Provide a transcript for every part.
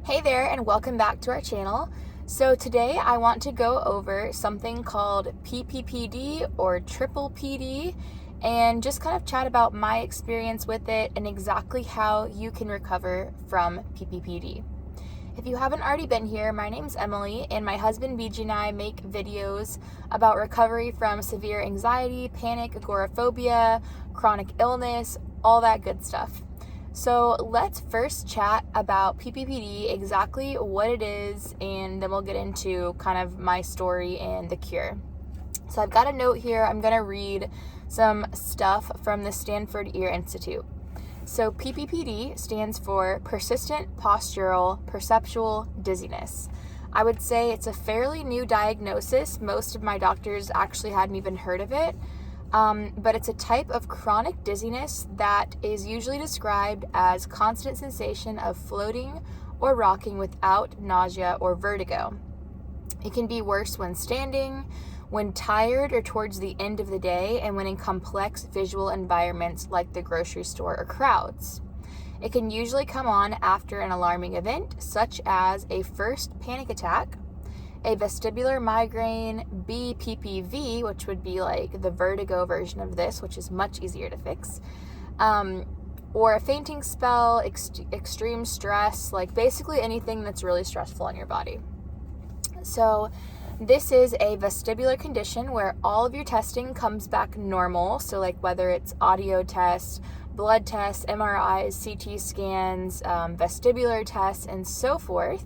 Hey there, and welcome back to our channel. So today I want to go over something called PPPD or triple PD and just kind of chat about my experience with it and exactly how you can recover from PPPD. If you haven't already been here, my name's Emily, and my husband BG and I make videos about recovery from severe anxiety, panic, agoraphobia, chronic illness, all that good stuff. So let's first chat about PPPD, exactly what it is, and then we'll get into kind of my story and the cure. So I've got a note here. I'm going to read some stuff from the Stanford Ear Institute. So PPPD stands for persistent postural-perceptual dizziness. I would say it's a fairly new diagnosis. Most of my doctors actually hadn't even heard of it. But it's a type of chronic dizziness that is usually described as constant sensation of floating or rocking without nausea or vertigo. It can be worse when standing, when tired or towards the end of the day, and when in complex visual environments like the grocery store or crowds. It can usually come on after an alarming event, such as a first panic attack, a vestibular migraine, BPPV, which would be like the vertigo version of this, which is much easier to fix, or a fainting spell, extreme stress, like basically anything that's really stressful on your body. So this is a vestibular condition where all of your testing comes back normal. So like whether it's audio tests, blood tests, MRIs, CT scans, vestibular tests, and so forth.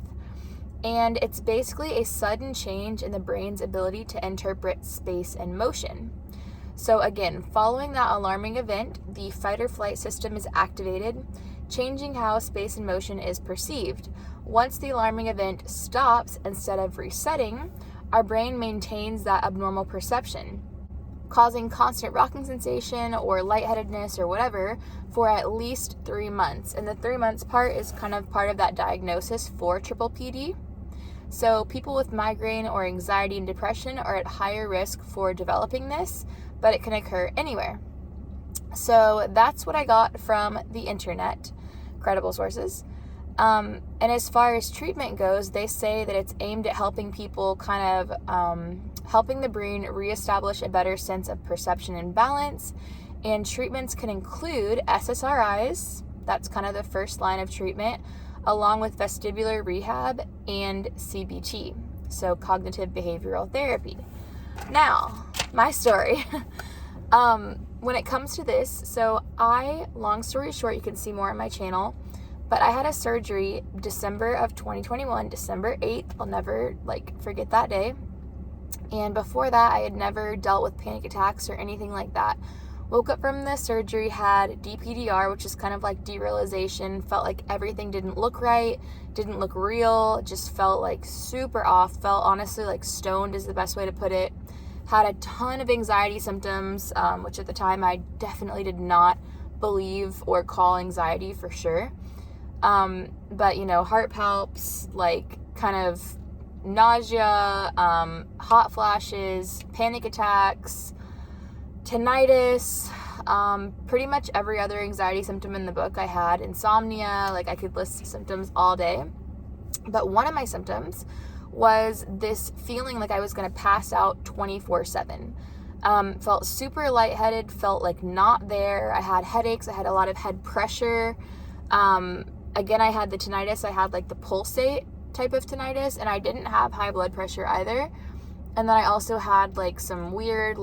And it's basically a sudden change in the brain's ability to interpret space and motion. So again, following that alarming event, the fight or flight system is activated, changing how space and motion is perceived. Once the alarming event stops, instead of resetting, our brain maintains that abnormal perception, causing constant rocking sensation or lightheadedness or whatever for at least 3 months. And the 3 months part is kind of part of that diagnosis for triple PD. So people with migraine or anxiety and depression are at higher risk for developing this, but it can occur anywhere. So that's what I got from the internet, credible sources. And as far as treatment goes, they say that it's aimed at helping people kind of helping the brain reestablish a better sense of perception and balance. And treatments can include SSRIs, that's kind of the first line of treatment, along with vestibular rehab and CBT, so cognitive behavioral therapy. Now, my story. When it comes to this, so long story short, you can see more on my channel, but I had a surgery December of 2021, December 8th. I'll never forget that day. And before that, I had never dealt with panic attacks or anything like that. Woke up from the surgery, had DPDR, which is kind of like derealization, felt like everything didn't look right, didn't look real, just felt like super off, felt honestly like stoned is the best way to put it. Had a ton of anxiety symptoms, which at the time I definitely did not believe or call anxiety for sure. But heart palps, like kind of nausea, hot flashes, panic attacks, tinnitus, pretty much every other anxiety symptom in the book I had, insomnia, I could list symptoms all day. But one of my symptoms was this feeling like I was going to pass out 24/7. Felt super lightheaded, felt like not there. I had headaches, I had a lot of head pressure. Again, I had the tinnitus, I had the pulsate type of tinnitus, and I didn't have high blood pressure either. And then I also had some weird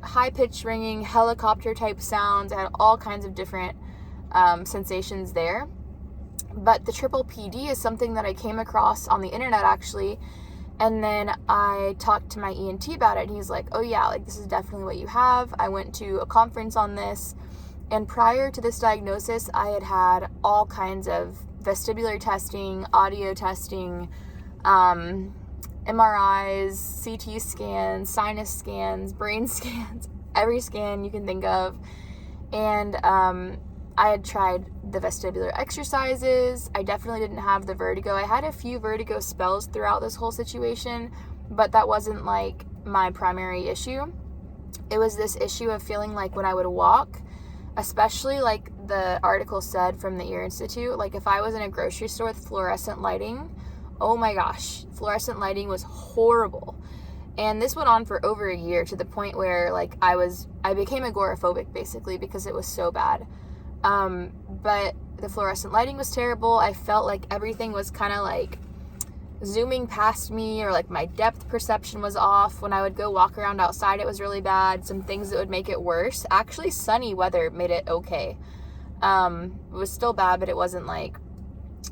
high-pitched ringing, helicopter-type sounds. I had all kinds of different sensations there. But the triple PD is something that I came across on the internet, actually. And then I talked to my ENT about it, and he's like, oh yeah, this is definitely what you have. I went to a conference on this, and prior to this diagnosis, I had had all kinds of vestibular testing, audio testing, MRIs, CT scans, sinus scans, brain scans, every scan you can think of. And I had tried the vestibular exercises. I definitely didn't have the vertigo. I had a few vertigo spells throughout this whole situation, but that wasn't my primary issue. It was this issue of feeling like when I would walk, especially the article said from the Ear Institute, like if I was in a grocery store with fluorescent lighting, oh my gosh, fluorescent lighting was horrible. And this went on for over a year, to the point where like I became agoraphobic basically because it was so bad. But the fluorescent lighting was terrible. I felt like everything was kind of like zooming past me, or like my depth perception was off. When I would go walk around outside, it was really bad. Some things that would make it worse. Actually, sunny weather made it okay. It was still bad, but it wasn't like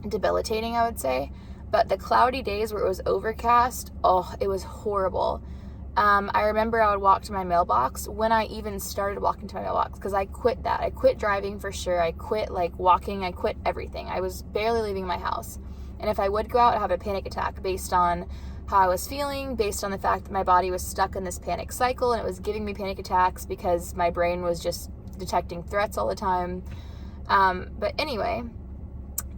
debilitating, I would say. But the cloudy days where it was overcast, oh, it was horrible. I remember I would walk to my mailbox when I even started walking to my mailbox, because I quit that. I quit driving for sure. I quit like walking. I quit everything. I was barely leaving my house. And if I would go out, I'd have a panic attack based on how I was feeling, based on the fact that my body was stuck in this panic cycle and it was giving me panic attacks because my brain was just detecting threats all the time. But anyway,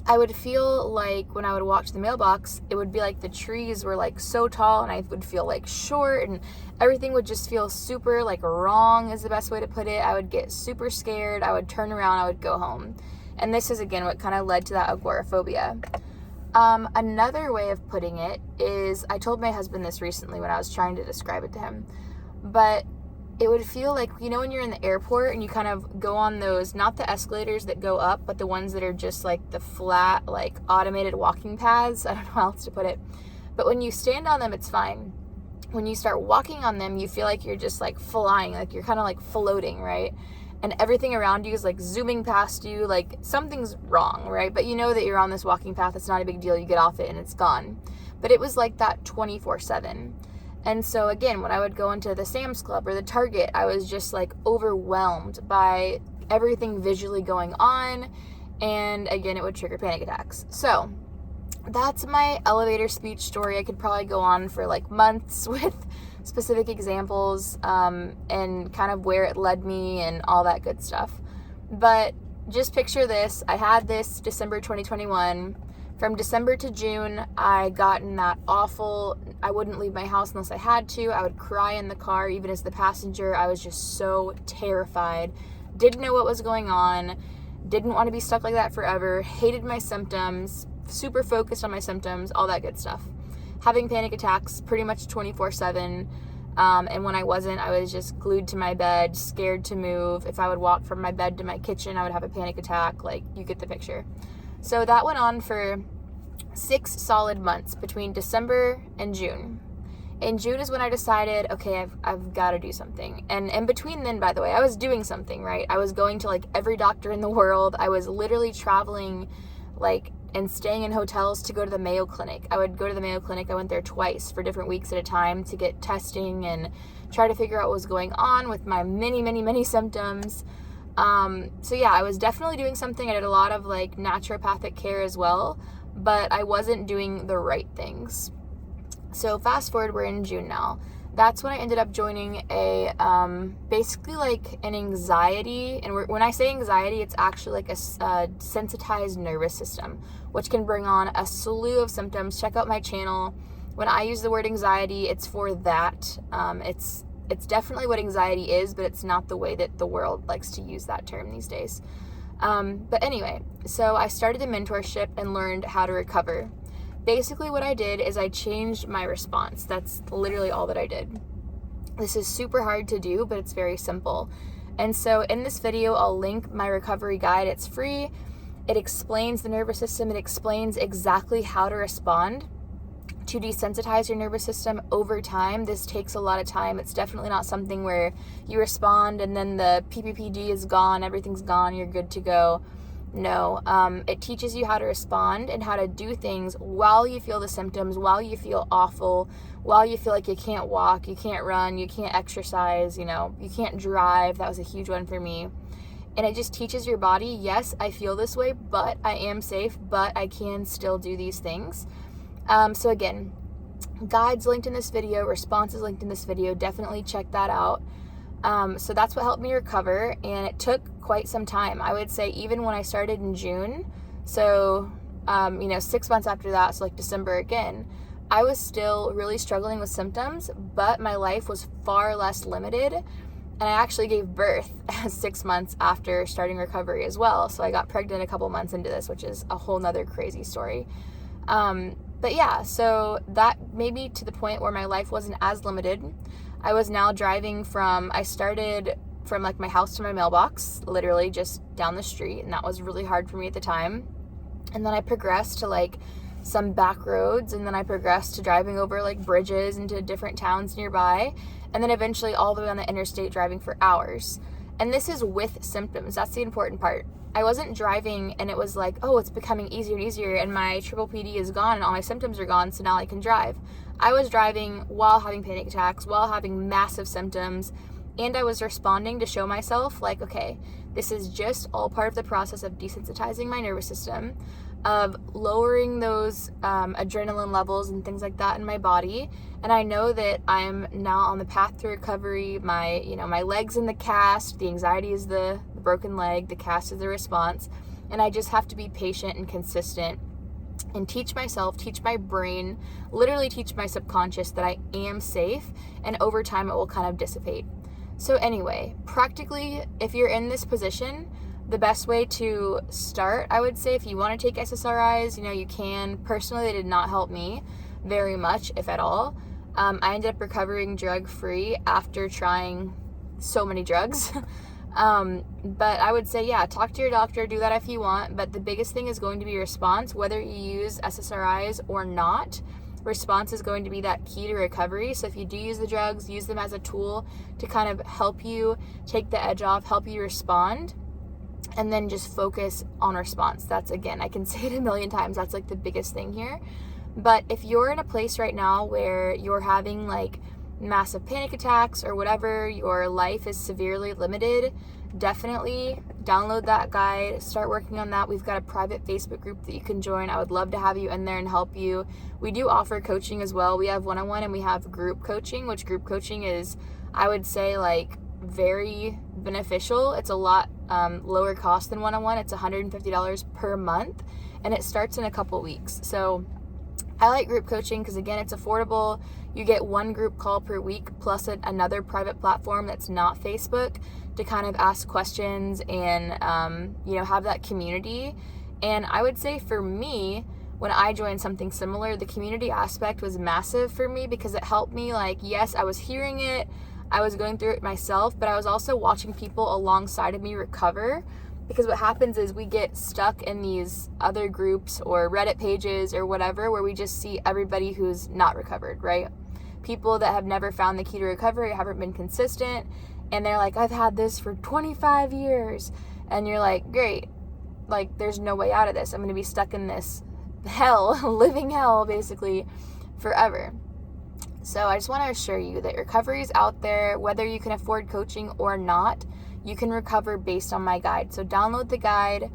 I would feel like when I would walk to the mailbox, it would be like the trees were like so tall and I would feel like short, and everything would just feel super like wrong is the best way to put it. I would get super scared. I would turn around. I would go home. And this is again what kind of led to that agoraphobia. Another way of putting it is, I told my husband this recently when I was trying to describe it to him, but it would feel like, you know, when you're in the airport and you kind of go on those, not the escalators that go up, but the ones that are just like the flat, like automated walking paths. I don't know how else to put it. But when you stand on them, it's fine. When you start walking on them, you feel like you're just like flying, like you're kind of like floating, right? And everything around you is like zooming past you, like something's wrong, right? But you know that you're on this walking path. It's not a big deal. You get off it and it's gone. But it was like that 24/7. And so again, when I would go into the Sam's Club or the Target, I was just like overwhelmed by everything visually going on. And again, it would trigger panic attacks. So that's my elevator speech story. I could probably go on for like months with specific examples, and kind of where it led me and all that good stuff. But just picture this. I had this December 2021. From December to June, I got in that awful, I wouldn't leave my house unless I had to. I would cry in the car, even as the passenger. I was just so terrified. Didn't know what was going on. Didn't want to be stuck like that forever. Hated my symptoms. Super focused on my symptoms. All that good stuff. Having panic attacks pretty much 24/7. And when I wasn't, I was just glued to my bed, scared to move. If I would walk from my bed to my kitchen, I would have a panic attack. Like, you get the picture. So that went on for 6 solid months between December and June. In June is when I decided, okay, I've got to do something. And in between then, by the way, I was doing something, right? I was going to like every doctor in the world. I was literally traveling like and staying in hotels to go to the Mayo Clinic. I would go to the Mayo Clinic. I went there twice for different weeks at a time to get testing and try to figure out what was going on with my many symptoms. So yeah, I was definitely doing something. I did a lot of like naturopathic care as well, but I wasn't doing the right things. So fast forward, we're in June now. That's when I ended up joining a, basically like an anxiety, and when I say anxiety, it's actually like a sensitized nervous system, which can bring on a slew of symptoms. Check out my channel. When I use the word anxiety, it's for that. It's definitely what anxiety is, but it's not the way that the world likes to use that term these days. But anyway, so I started a mentorship and learned how to recover. Basically what I did is I changed my response. That's literally all that I did. This is super hard to do, but it's very simple. And so in this video, I'll link my recovery guide. It's free. It explains the nervous system. It explains exactly how to respond to desensitize your nervous system over time. This takes a lot of time. It's definitely not something where you respond and then the PPPD is gone, everything's gone, you're good to go. No, it teaches you how to respond and how to do things while you feel the symptoms, while you feel awful, while you feel like you can't walk, you can't run, you can't exercise, you know, you can't drive. That was a huge one for me. And it just teaches your body, yes, I feel this way, but I am safe, but I can still do these things. So again, guides linked in this video, responses linked in this video, definitely check that out. So that's what helped me recover, and it took quite some time. I would say even when I started in June, so, 6 months after that, so like December again, I was still really struggling with symptoms, but my life was far less limited. And I actually gave birth 6 months after starting recovery as well. So I got pregnant a couple months into this, which is a whole nother crazy story. But yeah, so that made me to the point where my life wasn't as limited. I was now driving I started from like my house to my mailbox, literally just down the street. And that was really hard for me at the time. And then I progressed to like some back roads, and then I progressed to driving over like bridges into different towns nearby, and then eventually all the way on the interstate driving for hours. And this is with symptoms. That's the important part. I wasn't driving and it was like, oh, it's becoming easier and easier and my triple PD is gone and all my symptoms are gone, so now I can drive. I was driving while having panic attacks, while having massive symptoms, and I was responding to show myself like, okay, this is just all part of the process of desensitizing my nervous system, of lowering those adrenaline levels and things like that in my body. And I know that I'm now on the path to recovery. My leg's in the cast. The anxiety is the broken leg. The cast is the response. And I just have to be patient and consistent and teach myself, teach my brain, literally teach my subconscious that I am safe. And over time, it will kind of dissipate. So anyway, practically, if you're in this position, the best way to start, I would say, if you want to take SSRIs, you can. Personally, they did not help me very much, if at all. I ended up recovering drug-free after trying so many drugs. But I would say, yeah, talk to your doctor, do that if you want. But the biggest thing is going to be response, whether you use SSRIs or not. Response is going to be that key to recovery. So if you do use the drugs, use them as a tool to kind of help you take the edge off, help you respond. And then just focus on response. That's, again, I can say it a million times, that's like the biggest thing here. But if you're in a place right now where you're having like massive panic attacks or whatever, your life is severely limited, definitely download that guide, start working on that. We've got a private Facebook group that you can join. I would love to have you in there and help you. We do offer coaching as well. We have one-on-one and we have group coaching, which group coaching is, I would say, like very beneficial. It's a lot lower cost than one-on-one. It's $150 per month and it starts in a couple weeks. So I like group coaching because, again, it's affordable. You get one group call per week plus another private platform that's not Facebook to kind of ask questions and have that community. And I would say for me, when I joined something similar, the community aspect was massive for me because it helped me. Like, yes, I was hearing it, I was going through it myself, but I was also watching people alongside of me recover. Because what happens is we get stuck in these other groups or Reddit pages or whatever where we just see everybody who's not recovered, right? People that have never found the key to recovery, haven't been consistent, and they're like, I've had this for 25 years. And you're like, great, like there's no way out of this. I'm going to be stuck in this hell, living hell basically forever. So I just want to assure you that recovery is out there, whether you can afford coaching or not. You can recover based on my guide. So download the guide,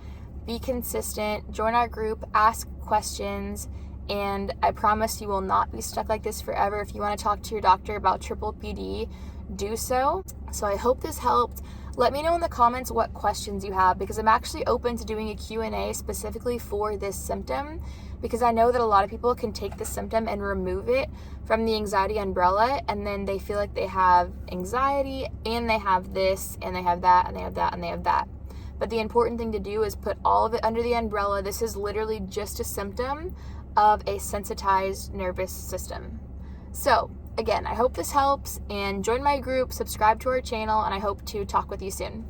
be consistent, join our group, ask questions, and I promise you will not be stuck like this forever. If you want to talk to your doctor about triple PD, do so. So I hope this helped. Let me know in the comments what questions you have, because I'm actually open to doing a Q&A specifically for this symptom, because I know that a lot of people can take the symptom and remove it from the anxiety umbrella, and then they feel like they have anxiety and they have this and they have that and they have that and they have that. But the important thing to do is put all of it under the umbrella. This is literally just a symptom of a sensitized nervous system. So again, I hope this helps, and join my group, subscribe to our channel, and I hope to talk with you soon.